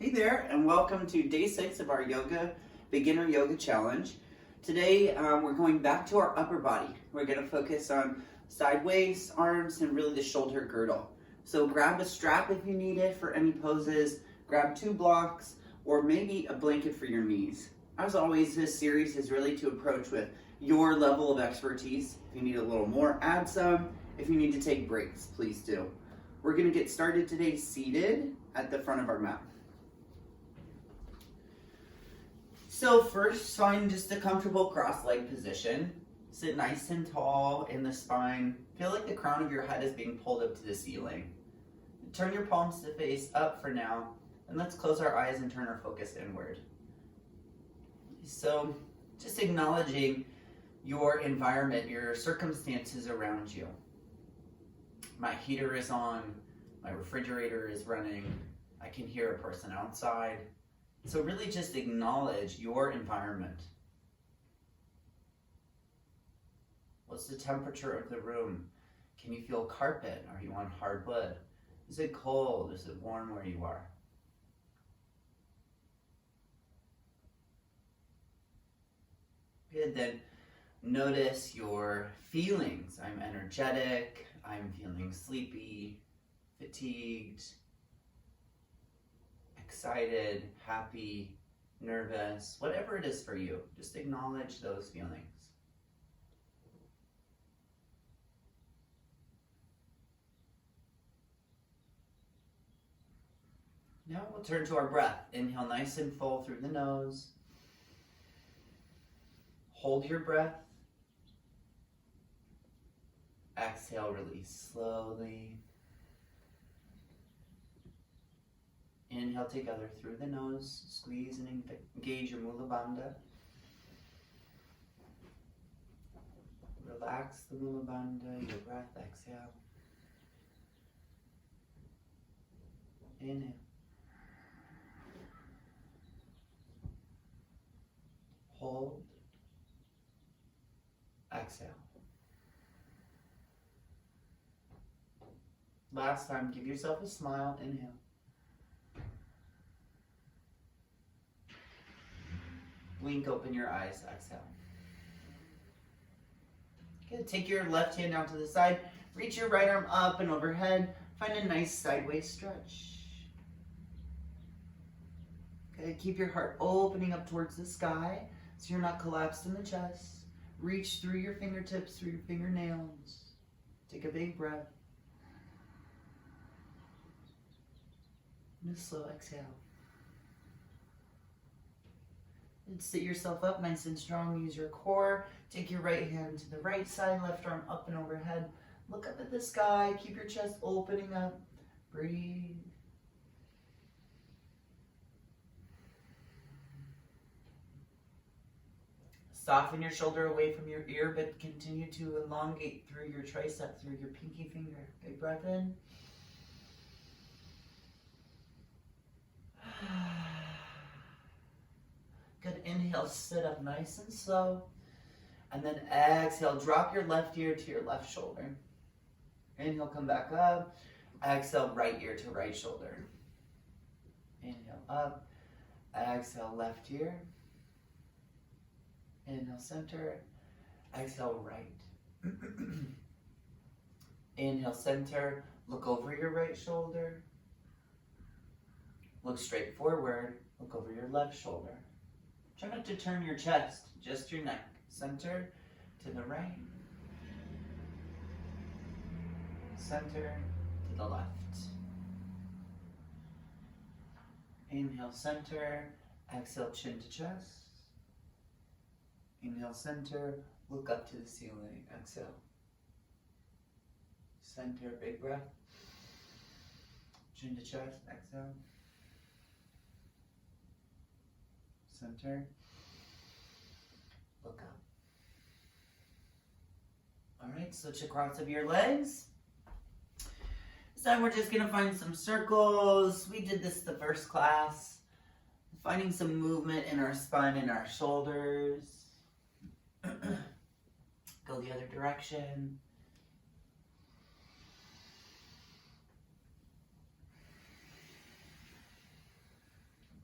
Hey there, and welcome to day 6 of our beginner yoga challenge. Today we're going back to our upper body. We're going to focus on side waist, arms, and really the shoulder girdle. So grab a strap if you need it for any poses, grab 2 blocks, or maybe a blanket for your knees. As always, this series is really to approach with your level of expertise. If you need a little more, add some. If you need to take breaks, please do. We're going to get started today seated at the front of our mat. So first, find just a comfortable cross-leg position. Sit nice and tall in the spine. Feel like the crown of your head is being pulled up to the ceiling. Turn your palms to face up for now, and let's close our eyes and turn our focus inward. So just acknowledging your environment, your circumstances around you. My heater is on, my refrigerator is running, I can hear a person outside. So really just acknowledge your environment. What's the temperature of the room? Can you feel carpet? Are you on hardwood? Is it cold? Is it warm where you are? Good, then notice your feelings. I'm energetic, I'm feeling sleepy, fatigued, excited, happy, nervous, whatever it is for you. Just acknowledge those feelings. Now we'll turn to our breath. Inhale nice and full through the nose. Hold your breath. Exhale, release slowly. Inhale together through the nose. Squeeze and engage your Mula Bandha. Relax the Mula Bandha, your breath. Exhale. Inhale. Hold. Exhale. Last time, give yourself a smile. Inhale. Blink open your eyes. Exhale. Good. Take your left hand down to the side. Reach your right arm up and overhead. Find a nice sideways stretch. Okay. Keep your heart opening up towards the sky so you're not collapsed in the chest. Reach through your fingertips, through your fingernails. Take a big breath. And a slow exhale. And sit yourself up nice and strong. Use your core. Take your right hand to the right side, left arm up and overhead. Look up at the sky. Keep your chest opening up. Breathe. Soften your shoulder away from your ear, but continue to elongate through your tricep, through your pinky finger. Big breath in. Good. Inhale, sit up nice and slow. And then exhale, drop your left ear to your left shoulder. Inhale, come back up. Exhale, right ear to right shoulder. Inhale, up. Exhale, left ear. Inhale, center. Exhale, right. Inhale, center. Look over your right shoulder. Look straight forward. Look over your left shoulder. Try not to turn your chest, just your neck. Center to the right. Center to the left. Inhale, center. Exhale, chin to chest. Inhale, center. Look up to the ceiling. Exhale. Center, big breath. Chin to chest. Exhale. Center. Look up. All right, switch across of your legs. This time we're just gonna find some circles. We did this the first class. Finding some movement in our spine and our shoulders. Go the other direction.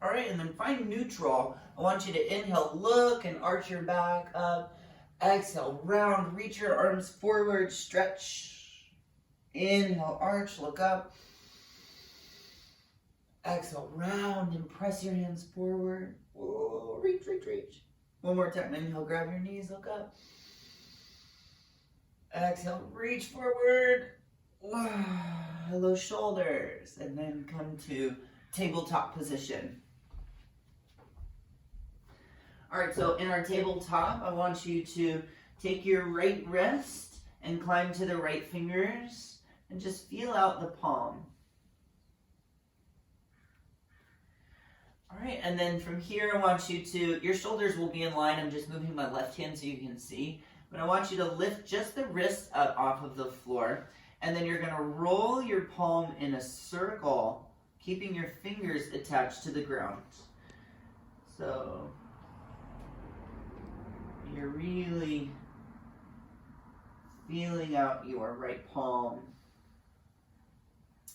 All right, and then find neutral. I want you to inhale, look and arch your back up. Exhale, round, reach your arms forward, stretch. Inhale, arch, look up. Exhale, round and press your hands forward. Whoa, reach, reach, reach. One more time, inhale, grab your knees, look up. Exhale, reach forward. Hello, shoulders. And then come to tabletop position. All right, so in our tabletop, I want you to take your right wrist and climb to the right fingers and just feel out the palm. All right, and then from here, I want you to, your shoulders will be in line. I'm just moving my left hand so you can see. But I want you to lift just the wrist up off of the floor. And then you're going to roll your palm in a circle, keeping your fingers attached to the ground. So you're really feeling out your right palm.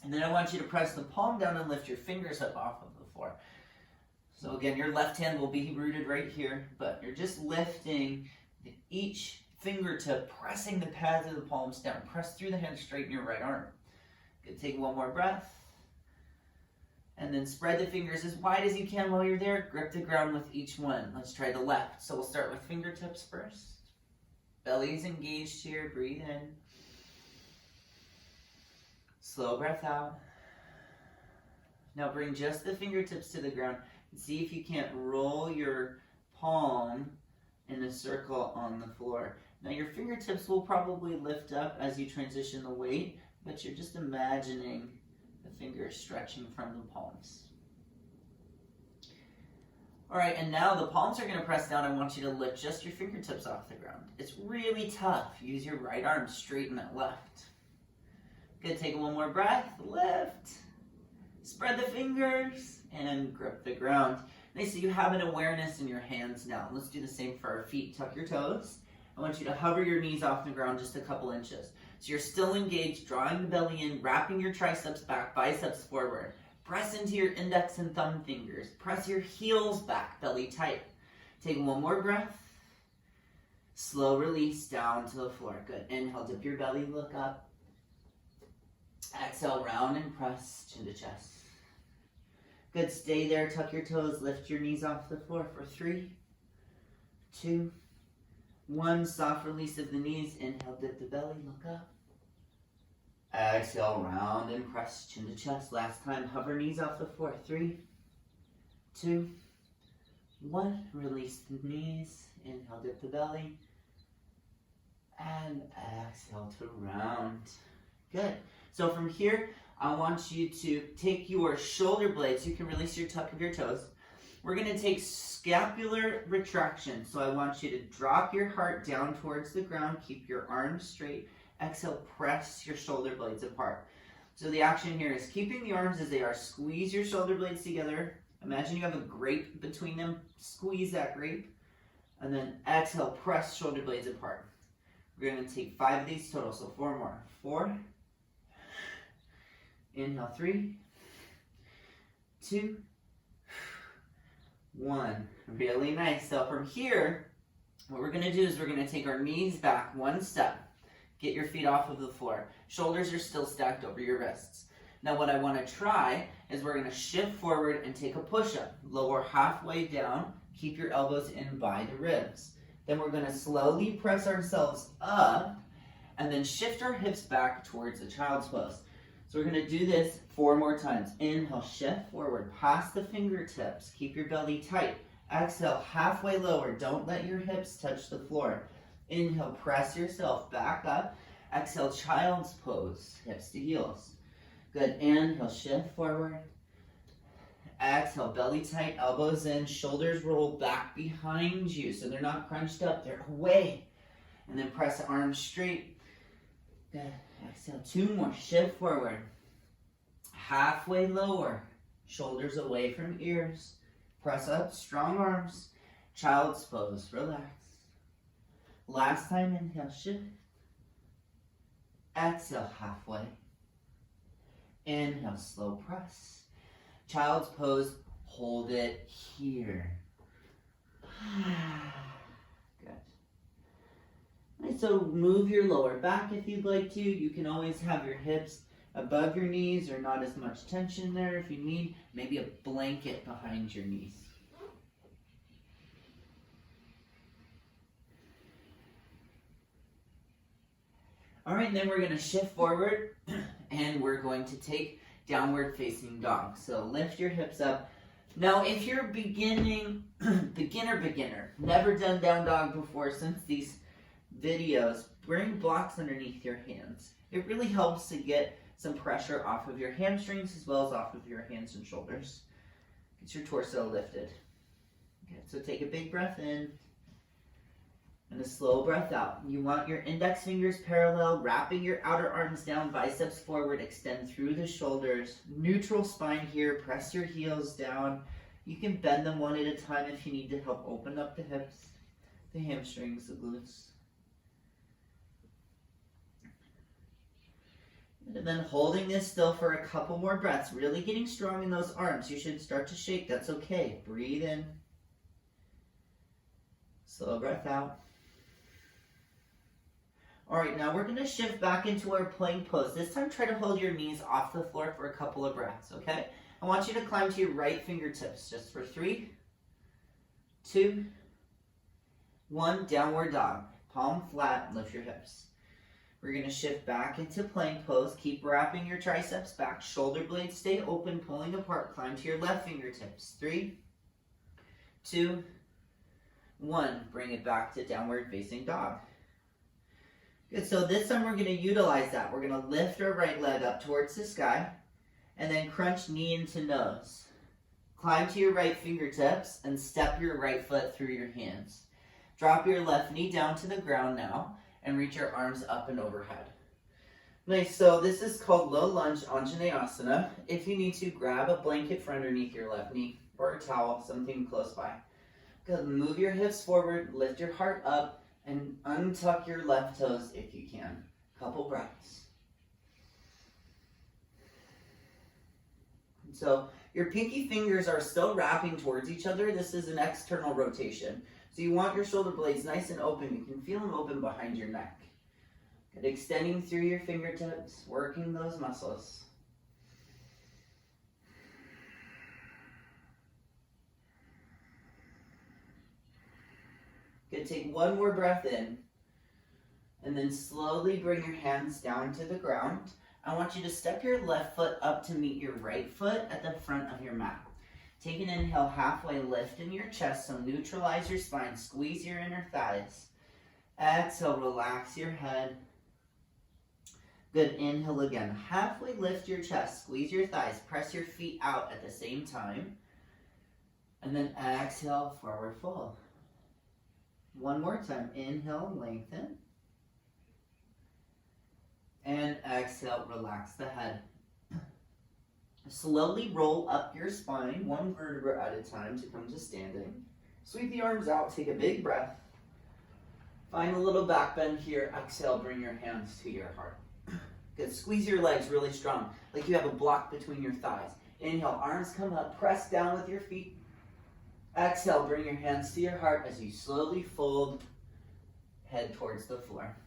And then I want you to press the palm down and lift your fingers up off of the floor. So again, your left hand will be rooted right here, but you're just lifting each fingertip, pressing the pads of the palms down. Press through the hand, straighten your right arm. Good, take one more breath. And then spread the fingers as wide as you can while you're there. Grip the ground with each one. Let's try the left. So we'll start with fingertips first. Belly's engaged here, breathe in. Slow breath out. Now bring just the fingertips to the ground. And see if you can't roll your palm in a circle on the floor. Now your fingertips will probably lift up as you transition the weight, but you're just imagining the fingers stretching from the palms. All right, and now the palms are going to press down. I want you to lift just your fingertips off the ground. It's really tough. Use your right arm, straighten that left. Good, take one more breath, lift. Spread the fingers and grip the ground. Nice, so you have an awareness in your hands now. Let's do the same for our feet. Tuck your toes. I want you to hover your knees off the ground just a couple inches. So you're still engaged, drawing the belly in, wrapping your triceps back, biceps forward. Press into your index and thumb fingers. Press your heels back, belly tight. Take one more breath. Slow release down to the floor. Good. Inhale, dip your belly, look up. Exhale, round and press, chin to chest. Good, stay there, tuck your toes, lift your knees off the floor for 3, 2, 1. Soft release of the knees. Inhale, dip the belly, look up. Exhale, round and press, chin to chest. Last time, hover knees off the floor. 3, 2, 1. Release the knees. Inhale, dip the belly. And exhale to round. Good. So from here, I want you to take your shoulder blades. You can release your tuck of your toes. We're going to take scapular retraction. So I want you to drop your heart down towards the ground. Keep your arms straight. Exhale, press your shoulder blades apart. So the action here is keeping the arms as they are. Squeeze your shoulder blades together. Imagine you have a grape between them. Squeeze that grape. And then exhale, press shoulder blades apart. We're going to take 5 of these total. So 4 more. 4. Inhale, 3, 2, 1. Really nice. So from here, what we're going to do is we're going to take our knees back 1 step. Get your feet off of the floor. Shoulders are still stacked over your wrists. Now what I want to try is we're going to shift forward and take a push-up. Lower halfway down. Keep your elbows in by the ribs. Then we're going to slowly press ourselves up and then shift our hips back towards the child's pose. So we're going to do this 4 more times. Inhale, shift forward, past the fingertips. Keep your belly tight. Exhale, halfway lower. Don't let your hips touch the floor. Inhale, press yourself back up. Exhale, child's pose, hips to heels. Good. Inhale, shift forward. Exhale, belly tight, elbows in, shoulders roll back behind you. So they're not crunched up, they're away. And then press the arms straight. Good. Exhale, 2 more. Shift forward. Halfway lower. Shoulders away from ears. Press up, strong arms. Child's pose. Relax. Last time, inhale, shift. Exhale, halfway. Inhale, slow press. Child's pose. Hold it here. Good. And so move your lower back if you'd like to. You can always have your hips above your knees or not as much tension there if you need. Maybe a blanket behind your knees. All right, then we're going to shift forward and we're going to take downward facing dog. So lift your hips up. Now, if you're beginner, never done down dog before since these videos, bring blocks underneath your hands. It really helps to get some pressure off of your hamstrings as well as off of your hands and shoulders. Get your torso lifted. Okay, so take a big breath in and a slow breath out. You want your index fingers parallel, wrapping your outer arms down, biceps forward, extend through the shoulders. Neutral spine here, press your heels down. You can bend them one at a time if you need to help open up the hips, the hamstrings, the glutes. And then holding this still for a couple more breaths, really getting strong in those arms. You should start to shake, that's okay. Breathe in. Slow breath out. All right, now we're gonna shift back into our plank pose. This time try to hold your knees off the floor for a couple of breaths, okay? I want you to climb to your right fingertips just for 3, 2, 1, downward dog. Palm flat, lift your hips. We're gonna shift back into plank pose. Keep wrapping your triceps back. Shoulder blades stay open, pulling apart. Climb to your left fingertips. 3, 2, 1. Bring it back to downward facing dog. Good, so this time we're gonna utilize that. We're gonna lift our right leg up towards the sky and then crunch knee into nose. Climb to your right fingertips and step your right foot through your hands. Drop your left knee down to the ground now and reach your arms up and overhead. Nice, so this is called low lunge Anjaneyasana. If you need to, grab a blanket for underneath your left knee or a towel, something close by. Good, move your hips forward, lift your heart up, and untuck your left toes if you can. Couple breaths. So your pinky fingers are still wrapping towards each other. This is an external rotation. So you want your shoulder blades nice and open. You can feel them open behind your neck. Good, extending through your fingertips, working those muscles. Good, take one more breath in, and then slowly bring your hands down to the ground. I want you to step your left foot up to meet your right foot at the front of your mat. Take an inhale, halfway lift in your chest, so neutralize your spine, squeeze your inner thighs. Exhale, relax your head. Good, inhale again, halfway lift your chest, squeeze your thighs, press your feet out at the same time. And then exhale, forward fold. One more time, inhale, lengthen. And exhale, relax the head. Slowly roll up your spine, one vertebra at a time to come to standing. Sweep the arms out, take a big breath. Find a little back bend here. Exhale, bring your hands to your heart. Good, squeeze your legs really strong, like you have a block between your thighs. Inhale, arms come up, press down with your feet. Exhale, bring your hands to your heart as you slowly fold, head towards the floor.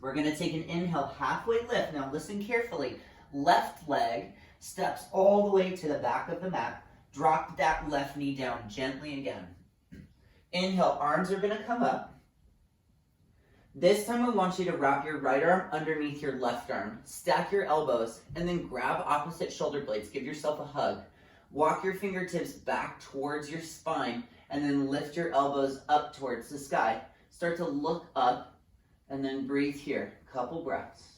We're gonna take an inhale, halfway lift. Now listen carefully. Left leg steps all the way to the back of the mat. Drop that left knee down gently again. Inhale, arms are gonna come up. This time I want you to wrap your right arm underneath your left arm. Stack your elbows and then grab opposite shoulder blades. Give yourself a hug. Walk your fingertips back towards your spine and then lift your elbows up towards the sky. Start to look up and then breathe here. Couple breaths.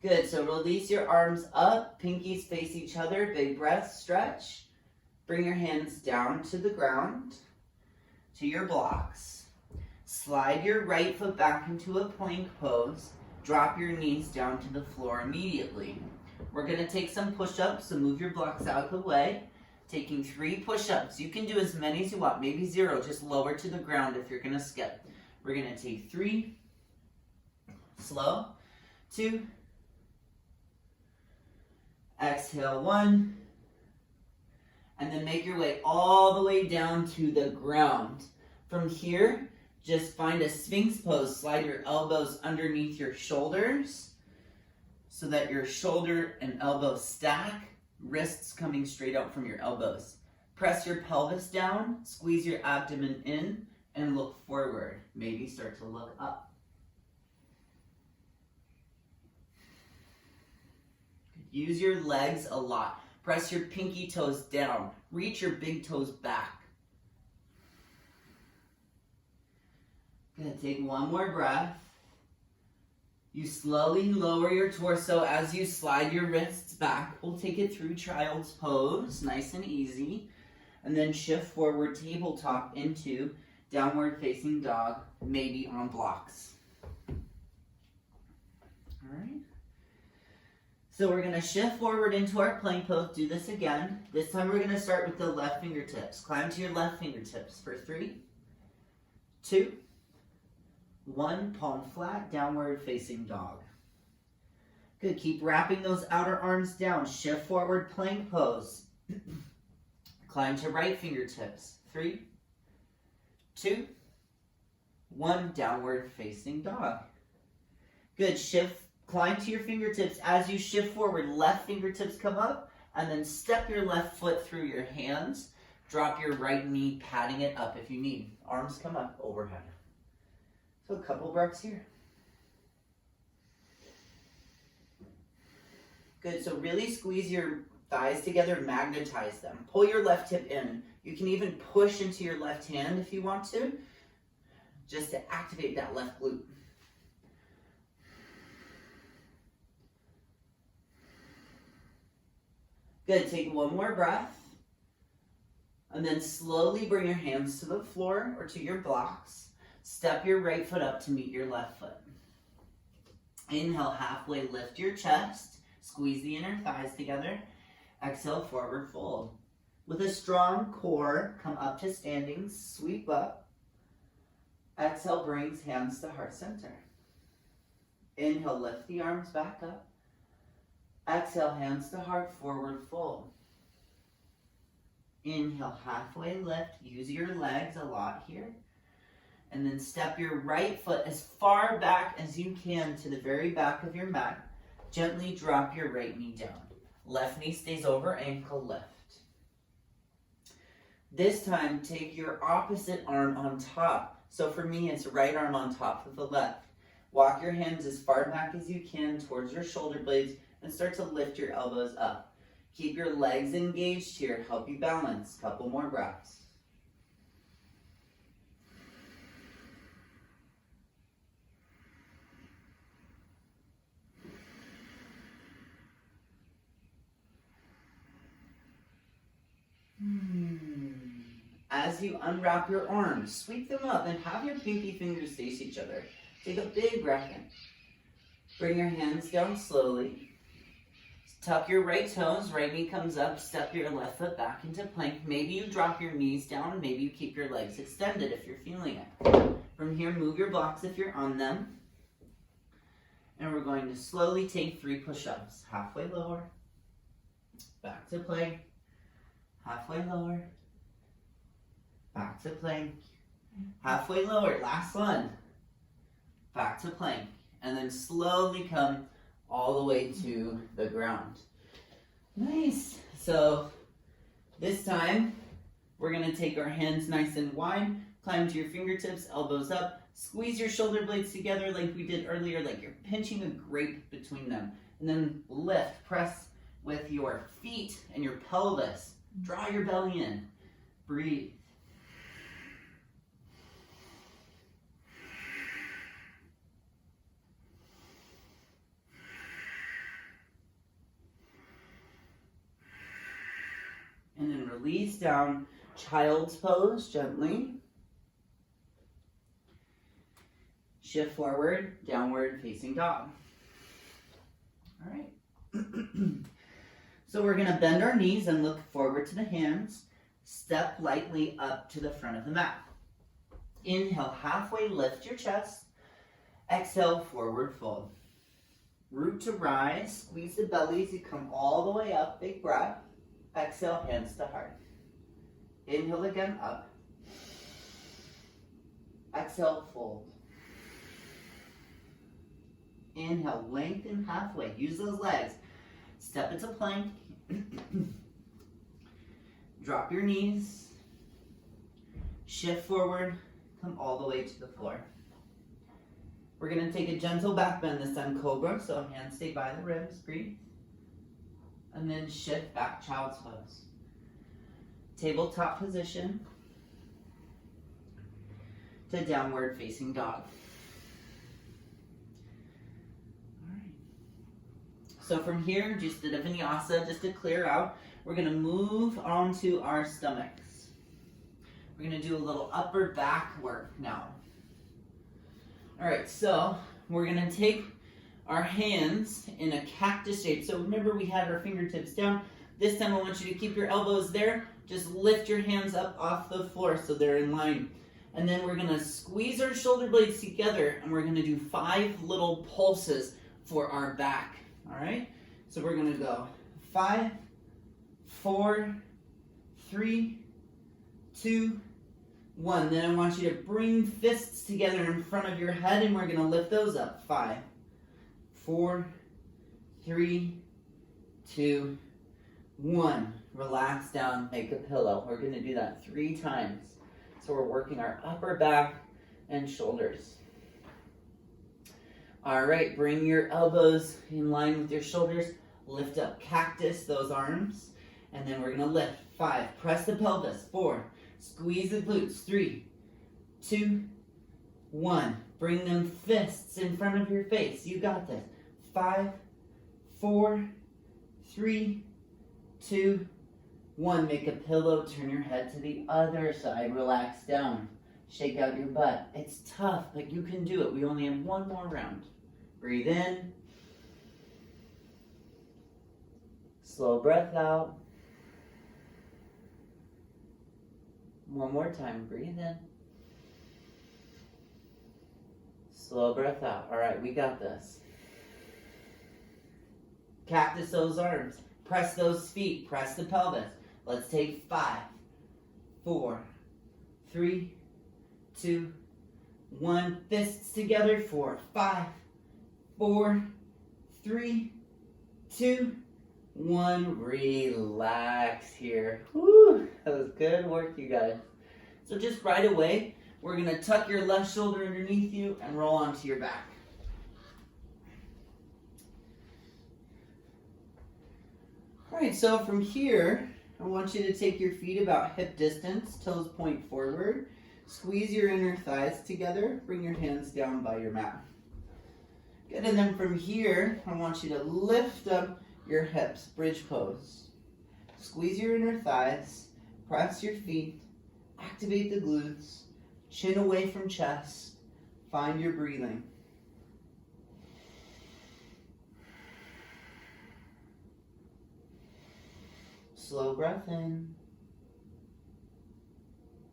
Good, so release your arms up, pinkies face each other, big breath, stretch. Bring your hands down to the ground, to your blocks. Slide your right foot back into a plank pose. Drop your knees down to the floor immediately. We're gonna take some push-ups, so move your blocks out of the way. Taking 3 push-ups. You can do as many as you want, maybe 0, just lower to the ground if you're gonna skip. We're gonna take 3, slow, 2, exhale 1, and then make your way all the way down to the ground. From here, just find a Sphinx pose. Slide your elbows underneath your shoulders so that your shoulder and elbow stack, wrists coming straight out from your elbows. Press your pelvis down, squeeze your abdomen in, and look forward. Maybe start to look up. Use your legs a lot. Press your pinky toes down. Reach your big toes back. Good, take one more breath. You slowly lower your torso as you slide your wrists back. We'll take it through child's pose, nice and easy. And then shift forward, tabletop into downward facing dog, maybe on blocks. All right. So we're gonna shift forward into our plank pose, do this again. This time we're gonna start with the left fingertips. Climb to your left fingertips for 3, 2, 1, palm flat, downward facing dog. Good, keep wrapping those outer arms down. Shift forward, plank pose. Climb to right fingertips. 3, 2, 1, downward facing dog. Good, climb to your fingertips. As you shift forward, left fingertips come up, and then step your left foot through your hands. Drop your right knee, patting it up if you need. Arms come up overhead. So a couple breaths here. Good, so really squeeze your thighs together, magnetize them. Pull your left hip in. You can even push into your left hand if you want to, just to activate that left glute. Good, take one more breath. And then slowly bring your hands to the floor or to your blocks. Step your right foot up to meet your left foot. Inhale, halfway lift your chest. Squeeze the inner thighs together. Exhale, forward fold. With a strong core, come up to standing, sweep up. Exhale, brings hands to heart center. Inhale, lift the arms back up. Exhale, hands to heart, forward fold. Inhale, halfway lift. Use your legs a lot here. And then step your right foot as far back as you can to the very back of your mat. Gently drop your right knee down. Left knee stays over, ankle lift. This time, take your opposite arm on top. So for me, it's right arm on top of the left. Walk your hands as far back as you can towards your shoulder blades and start to lift your elbows up. Keep your legs engaged here, help you balance. Couple more breaths. As you unwrap your arms, sweep them up and have your pinky fingers face each other. Take a big breath in. Bring your hands down slowly. Tuck your right toes, right knee comes up, step your left foot back into plank. Maybe you drop your knees down, maybe you keep your legs extended if you're feeling it. From here, move your blocks if you're on them. And we're going to slowly take 3 push-ups. Halfway lower, back to plank, halfway lower, back to plank, halfway lower, last one, back to plank, and then slowly come all the way to the ground. Nice. So this time, we're gonna take our hands nice and wide, climb to your fingertips, elbows up, squeeze your shoulder blades together like we did earlier, like you're pinching a grape between them, and then lift, press with your feet and your pelvis. Draw your belly in. Breathe. And then release down, child's pose gently. Shift forward, downward facing dog. All right. So we're gonna bend our knees and look forward to the hands. Step lightly up to the front of the mat. Inhale, halfway lift your chest. Exhale, forward fold. Root to rise, squeeze the belly as you come all the way up, big breath. Exhale, hands to heart. Inhale again, up. Exhale, fold. Inhale, lengthen halfway. Use those legs. Step into plank. Drop your knees. Shift forward. Come all the way to the floor. We're going to take a gentle back bend this time, cobra. So hands stay by the ribs. Breathe. And then shift back, child's pose. Tabletop position to downward facing dog. So from here, just a vinyasa, just to clear out, we're going to move onto our stomachs. We're going to do a little upper back work now. All right, so we're going to take our hands in a cactus shape. So remember, we had our fingertips down. This time I want you to keep your elbows there. Just lift your hands up off the floor so they're in line. And then we're going to squeeze our shoulder blades together, and we're going to do 5 little pulses for our back. All right, so we're going to go 5, 4, 3, 2, 1. Then I want you to bring fists together in front of your head, and we're going to lift those up. 5, 4, 3, 2, 1. Relax down, make a pillow. We're going to do that 3 times. So we're working our upper back and shoulders. All right, bring your elbows in line with your shoulders. Lift up cactus, those arms. And then we're going to lift. 5, press the pelvis. 4, squeeze the glutes. 3, 2, 1. Bring them fists in front of your face. You got this. 5, 4, 3, 2, 1. Make a pillow. Turn your head to the other side. Relax down. Shake out your butt. It's tough, but you can do it. We only have 1 more round. Breathe in. Slow breath out. 1 more time. Breathe in. Slow breath out. All right, we got this. Cactus those arms. Press those feet. Press the pelvis. Let's take 5, 4, 3, 2, 1. Fists together. 4, 5, 4, 3, 2, 1. Relax here. Woo, that was good work, you guys. So just right away, we're going to tuck your left shoulder underneath you and roll onto your back. All right, so from here, I want you to take your feet about hip distance, toes point forward. Squeeze your inner thighs together. Bring your hands down by your mat. Good, and then from here, I want you to lift up your hips, bridge pose. Squeeze your inner thighs, press your feet, activate the glutes, chin away from chest, find your breathing. Slow breath in,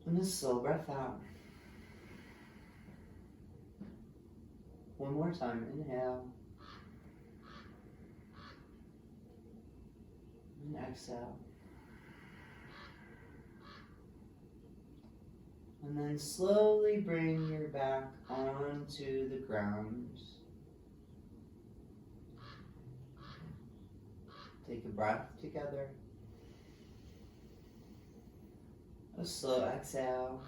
and a slow breath out. 1 more time, inhale, and exhale. And then slowly bring your back onto the ground. Take a breath together. A slow exhale.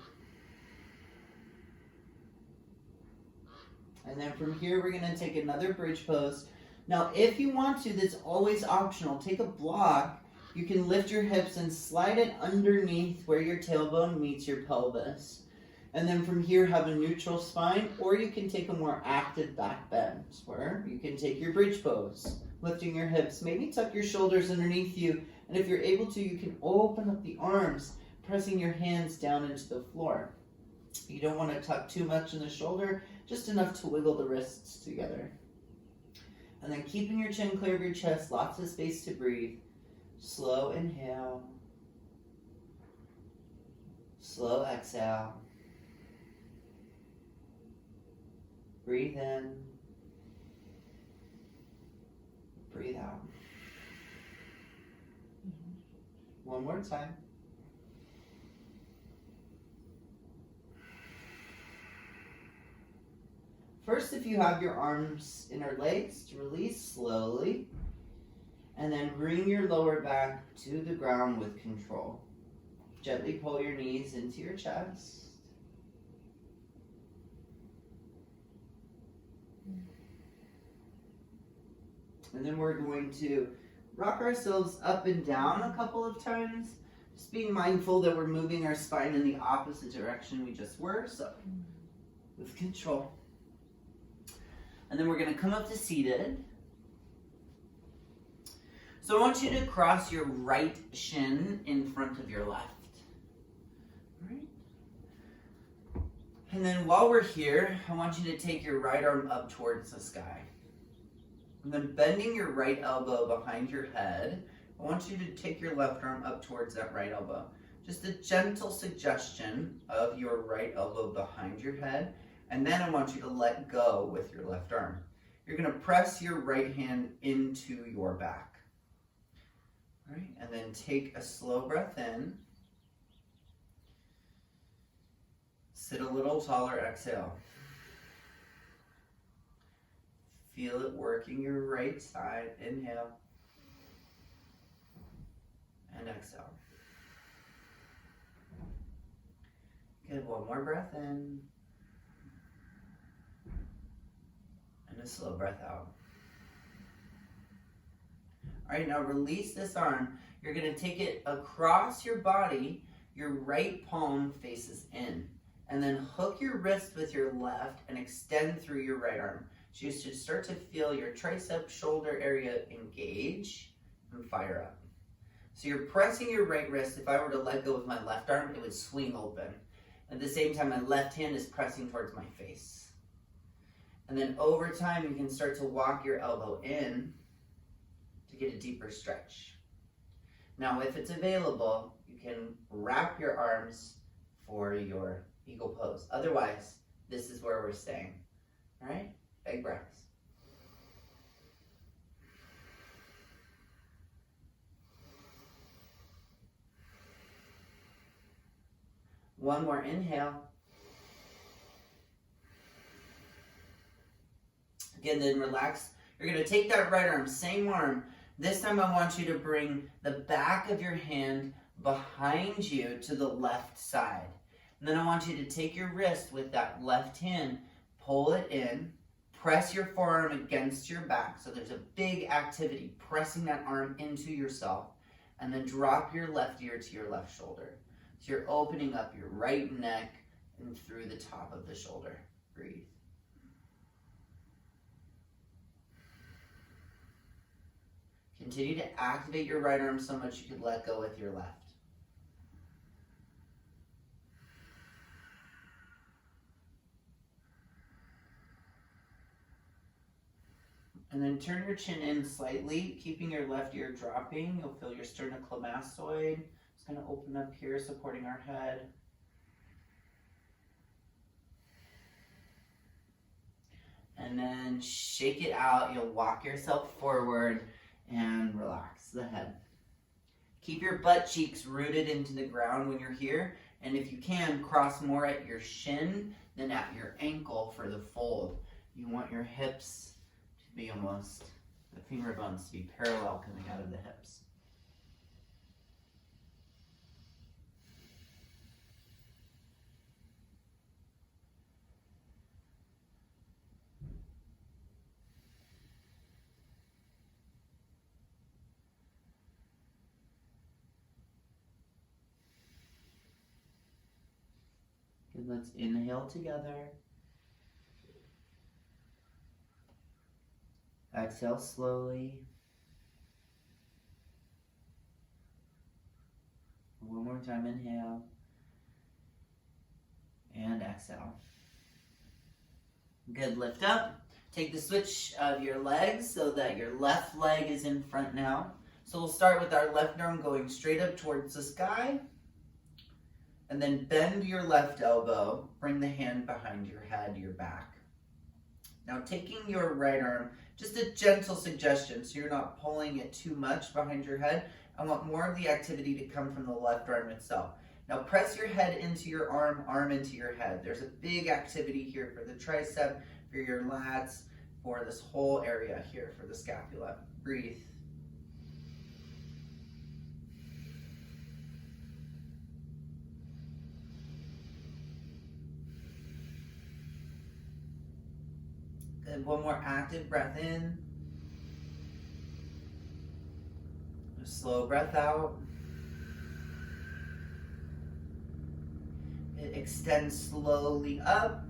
And then from here, we're going to take another bridge pose. Now, if you want to, that's always optional. Take a block. You can lift your hips and slide it underneath where your tailbone meets your pelvis. And then from here, have a neutral spine, or you can take a more active back bend, where you can take your bridge pose, lifting your hips. Maybe tuck your shoulders underneath you. And if you're able to, you can open up the arms, pressing your hands down into the floor. You don't want to tuck too much in the shoulder, just enough to wiggle the wrists together. And then keeping your chin clear of your chest, lots of space to breathe. Slow inhale. Slow exhale. Breathe in. Breathe out. One more time. First, if you have your arms interlaced, release slowly. And then bring your lower back to the ground with control. Gently pull your knees into your chest. And then we're going to rock ourselves up and down a couple of times. Just being mindful that we're moving our spine in the opposite direction we just were. So, with control. And then we're going to come up to seated. So I want you to cross your right shin in front of your left. All right. And then while we're here, I want you to take your right arm up towards the sky. And then bending your right elbow behind your head, I want you to take your left arm up towards that right elbow. Just a gentle suggestion of your right elbow behind your head. And then I want you to let go with your left arm. You're going to press your right hand into your back. All right, and then take a slow breath in. Sit a little taller, exhale. Feel it working your right side. Inhale. And exhale. Good, one more breath in. And a slow breath out. All right, now release this arm. You're going to take it across your body. Your right palm faces in. And then hook your wrist with your left and extend through your right arm. So you should start to feel your tricep, shoulder area engage and fire up. So you're pressing your right wrist. If I were to let go with my left arm, it would swing open. At the same time, my left hand is pressing towards my face. And then over time, you can start to walk your elbow in to get a deeper stretch. Now, if it's available, you can wrap your arms for your eagle pose. Otherwise, this is where we're staying. All right? Big breaths. One more inhale. Again, then relax. You're going to take that right arm, same arm. This time I want you to bring the back of your hand behind you to the left side. And then I want you to take your wrist with that left hand, pull it in, press your forearm against your back. So there's a big activity, pressing that arm into yourself. And then drop your left ear to your left shoulder. So you're opening up your right neck and through the top of the shoulder. Breathe. Continue to activate your right arm so much you can let go with your left. And then turn your chin in slightly, keeping your left ear dropping. You'll feel your sternocleidomastoid. It's going to open up here, supporting our head. And then shake it out. You'll walk yourself forward and relax the head. Keep your butt cheeks rooted into the ground when you're here. And if you can, cross more at your shin than at your ankle for the fold. You want your hips to be almost, the finger bones to be parallel coming out of the hips. Good, let's inhale together. Exhale slowly. One more time, inhale. And exhale. Good, lift up. Take the switch of your legs so that your left leg is in front now. So we'll start with our left arm going straight up towards the sky. And then bend your left elbow. Bring the hand behind your head, your back. Now taking your right arm, just a gentle suggestion so you're not pulling it too much behind your head. I want more of the activity to come from the left arm itself. Now press your head into your arm into your head. There's a big activity here for the tricep, for your lats, for this whole area here for the scapula. Breathe. Good. One more active breath in. A slow breath out. It extends slowly up.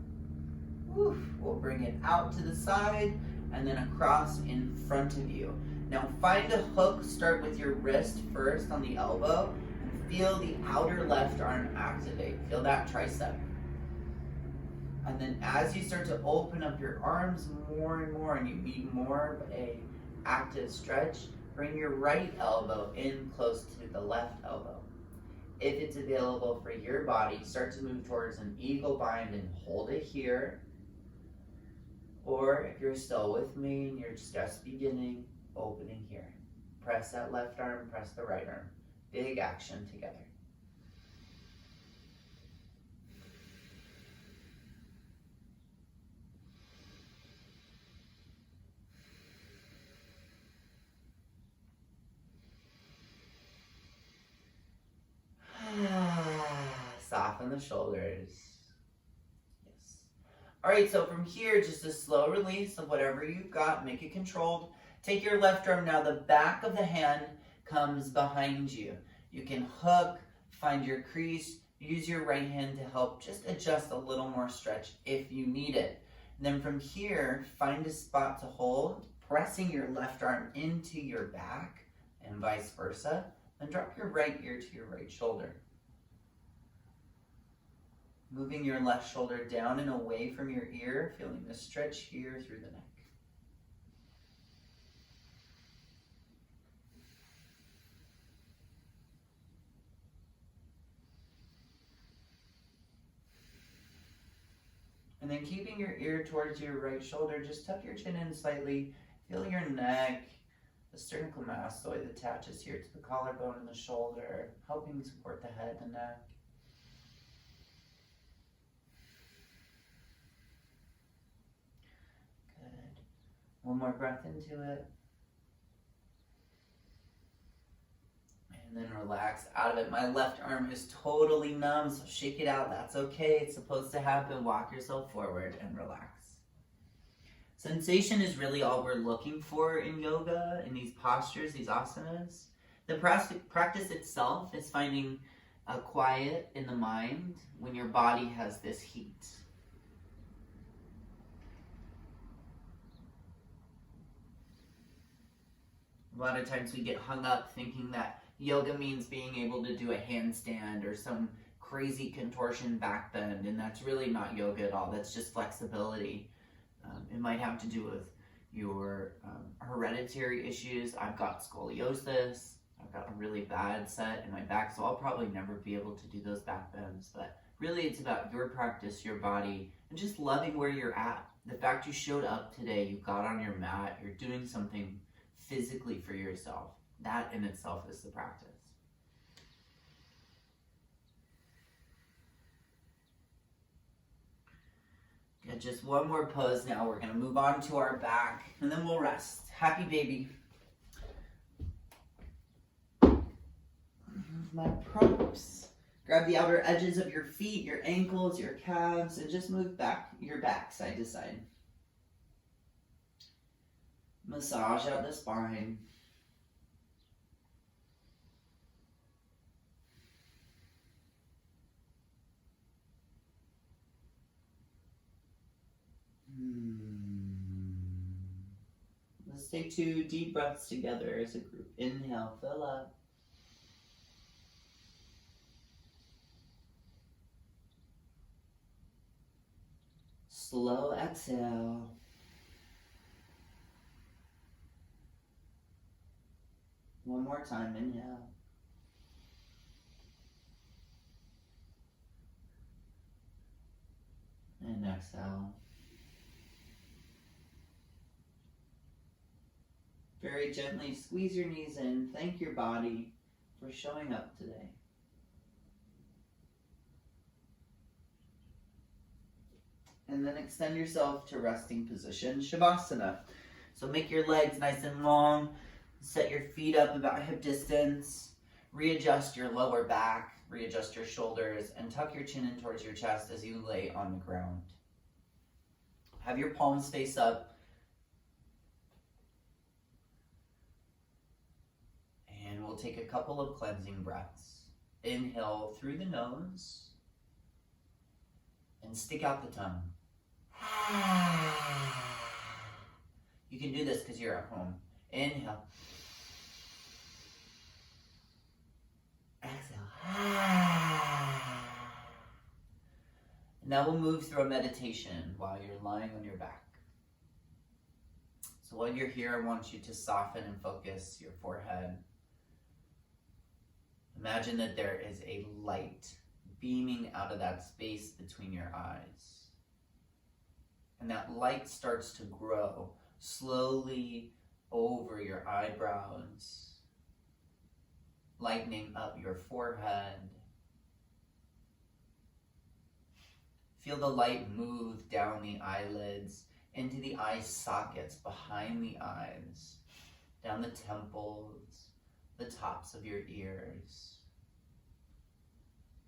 Woo. We'll bring it out to the side and then across in front of you. Now find a hook, start with your wrist first on the elbow, and feel the outer left arm activate. Feel that tricep. And then as you start to open up your arms more and more and you need more of a active stretch, bring your right elbow in close to the left elbow. If it's available for your body, start to move towards an eagle bind and hold it here. Or if you're still with me and you're just beginning, opening here. Press that left arm, press the right arm. Big action together. Soften the shoulders. Yes. All right, so from here, just a slow release of whatever you've got. Make it controlled. Take your left arm now. The back of the hand comes behind you. You can hook, find your crease. Use your right hand to help just adjust a little more stretch if you need it. And then from here, find a spot to hold, pressing your left arm into your back and vice versa. Then drop your right ear to your right shoulder. Moving your left shoulder down and away from your ear, feeling the stretch here through the neck. And then keeping your ear towards your right shoulder, just tuck your chin in slightly, feel your neck, the sternocleidomastoid attaches here to the collarbone and the shoulder, helping support the head and neck. Good. One more breath into it. And then relax out of it. My left arm is totally numb, so shake it out. That's okay. It's supposed to happen. Walk yourself forward and relax. Sensation is really all we're looking for in yoga, in these postures, these asanas. The practice itself is finding a quiet in the mind when your body has this heat. A lot of times we get hung up thinking that yoga means being able to do a handstand or some crazy contortion back bend, and that's really not yoga at all. That's just flexibility. It might have to do with your hereditary issues. I've got scoliosis. I've got a really bad set in my back, so I'll probably never be able to do those back bends. But really, it's about your practice, your body, and just loving where you're at. The fact you showed up today, you got on your mat, you're doing something physically for yourself. That in itself is the practice. Good, just one more pose now. We're gonna move on to our back and then we'll rest. Happy baby. My props. Grab the outer edges of your feet, your ankles, your calves, and just move back your back side to side. Massage out the spine. Let's take 2 deep breaths together as a group. Inhale, fill up. Slow exhale. One more time, inhale. And exhale. Very gently squeeze your knees in. Thank your body for showing up today. And then extend yourself to resting position, Shavasana. So make your legs nice and long. Set your feet up about hip distance. Readjust your lower back. Readjust your shoulders. And tuck your chin in towards your chest as you lay on the ground. Have your palms face up. And we'll take a couple of cleansing breaths. Inhale through the nose. And stick out the tongue. You can do this because you're at home. Inhale. Exhale. Now we'll move through a meditation while you're lying on your back. So while you're here, I want you to soften and focus your forehead. Imagine that there is a light beaming out of that space between your eyes. And that light starts to grow slowly over your eyebrows, lightening up your forehead. Feel the light move down the eyelids, into the eye sockets behind the eyes, down the temples, the tops of your ears.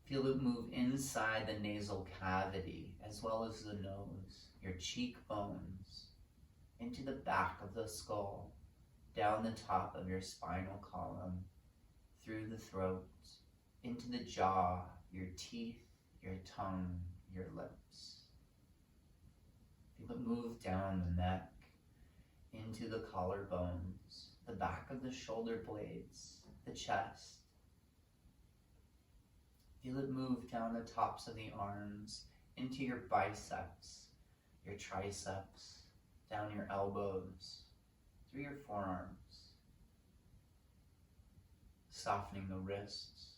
Feel it move inside the nasal cavity, as well as the nose, your cheekbones, into the back of the skull, down the top of your spinal column, through the throat, into the jaw, your teeth, your tongue, your lips. Feel it move down the neck, into the collarbones, the back of the shoulder blades, the chest. Feel it move down the tops of the arms, into your biceps, your triceps, down your elbows, through your forearms, softening the wrists,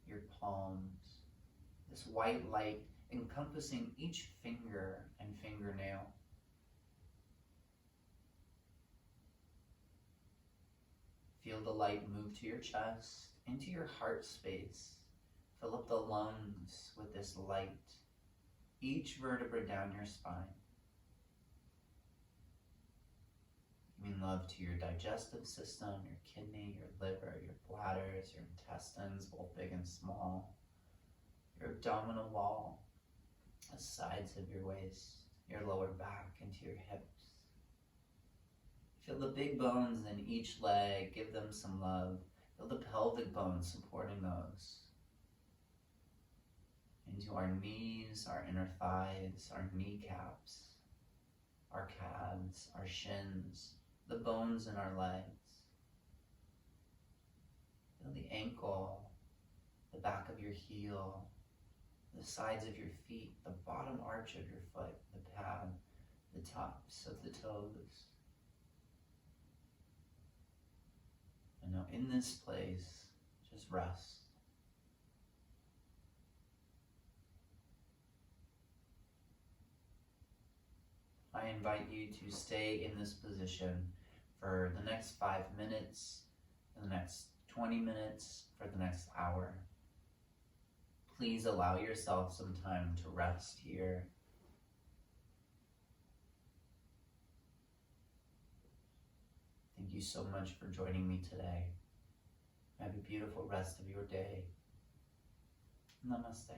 your palms, this white light encompassing each finger and fingernail. Feel the light move to your chest, into your heart space. Fill up the lungs with this light, each vertebra down your spine. Giving love to your digestive system, your kidney, your liver, your bladders, your intestines, both big and small, your abdominal wall, the sides of your waist, your lower back into your hips. Feel the big bones in each leg, give them some love. Feel the pelvic bones supporting those. Into our knees, our inner thighs, our kneecaps, our calves, our shins, the bones in our legs. Feel the ankle, the back of your heel, the sides of your feet, the bottom arch of your foot, the pad, the tops of the toes. And now in this place, just rest. I invite you to stay in this position for the next 5 minutes, for the next 20 minutes, for the next hour. Please allow yourself some time to rest here. Thank you so much for joining me today. Have a beautiful rest of your day. Namaste.